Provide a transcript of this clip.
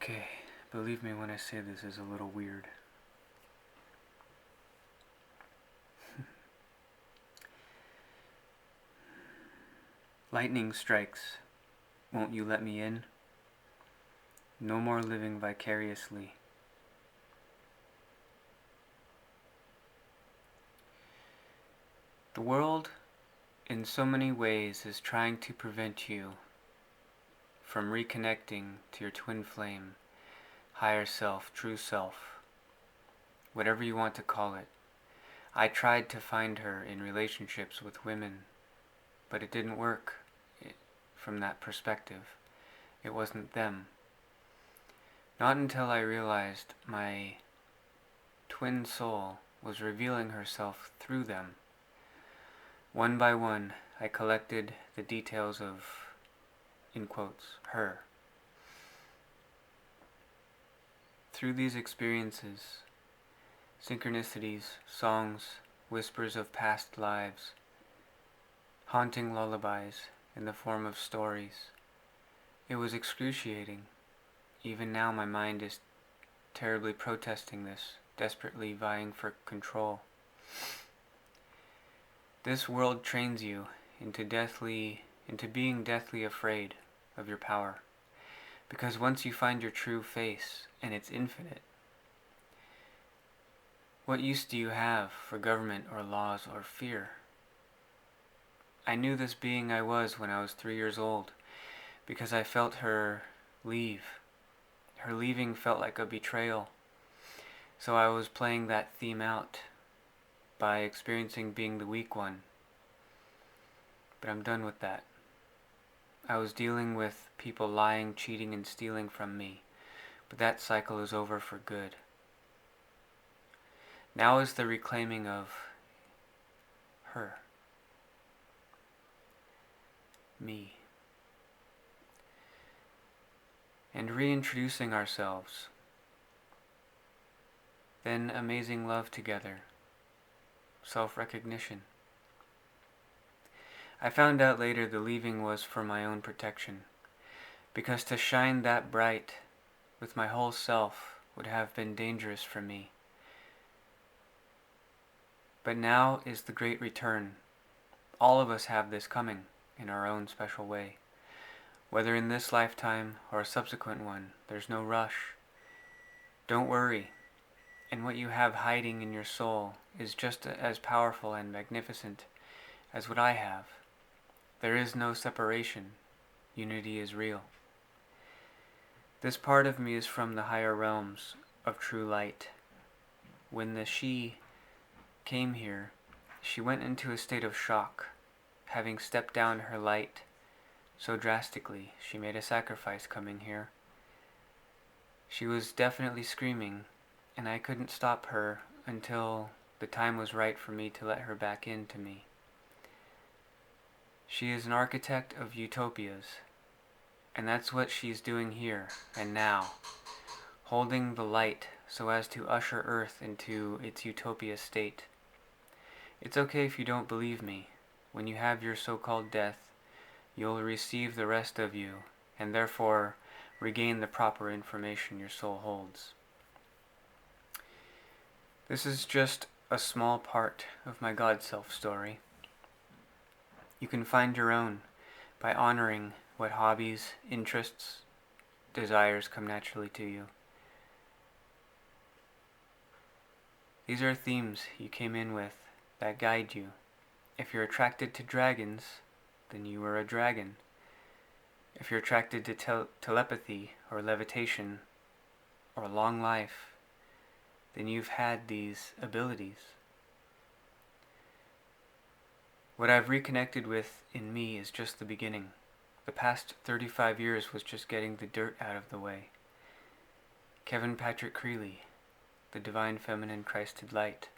Okay, believe me when I say this is a little weird. Lightning strikes. Won't you let me in? No more living vicariously. The world, in so many ways, is trying to prevent you from reconnecting to your twin flame, higher self, true self, whatever you want to call it. I tried to find her in relationships with women, but it didn't work from that perspective. It wasn't them. Not until I realized my twin soul was revealing herself through them. One by one, I collected the details of, in quotes, her. Through these experiences, synchronicities, songs, whispers of past lives, haunting lullabies in the form of stories, it was excruciating. Even now my mind is terribly protesting this, desperately vying for control. This world trains you into being deathly afraid of your power. Because once you find your true face, and it's infinite, what use do you have for government or laws or fear? I knew this being I was when I was 3 years old, because I felt her leave. Her leaving felt like a betrayal. So I was playing that theme out by experiencing being the weak one. But I'm done with that. I was dealing with people lying, cheating, and stealing from me, but that cycle is over for good. Now is the reclaiming of her, me, and reintroducing ourselves. Then amazing love together, self-recognition. I found out later the leaving was for my own protection, because to shine that bright with my whole self would have been dangerous for me. But now is the great return. All of us have this coming in our own special way. Whether in this lifetime or a subsequent one, there's no rush. Don't worry. And what you have hiding in your soul is just as powerful and magnificent as what I have. There is no separation. Unity is real. This part of me is from the higher realms of true light. When the she came here, she went into a state of shock, having stepped down her light so drastically. She made a sacrifice coming here. She was definitely screaming, and I couldn't stop her until the time was right for me to let her back into me. She is an architect of utopias, and that's what she's doing here and now, holding the light so as to usher Earth into its utopia state. It's okay if you don't believe me. When you have your so-called death, you'll receive the rest of you, and therefore regain the proper information your soul holds. This is just a small part of my God Self story. You can find your own by honoring what hobbies, interests, desires come naturally to you. These are themes you came in with that guide you. If you're attracted to dragons, then you are a dragon. If you're attracted to telepathy or levitation or long life, then you've had these abilities. What I've reconnected with in me is just the beginning. The past 35 years was just getting the dirt out of the way. Kevin Patrick Creeley, the Divine Feminine Christed Light.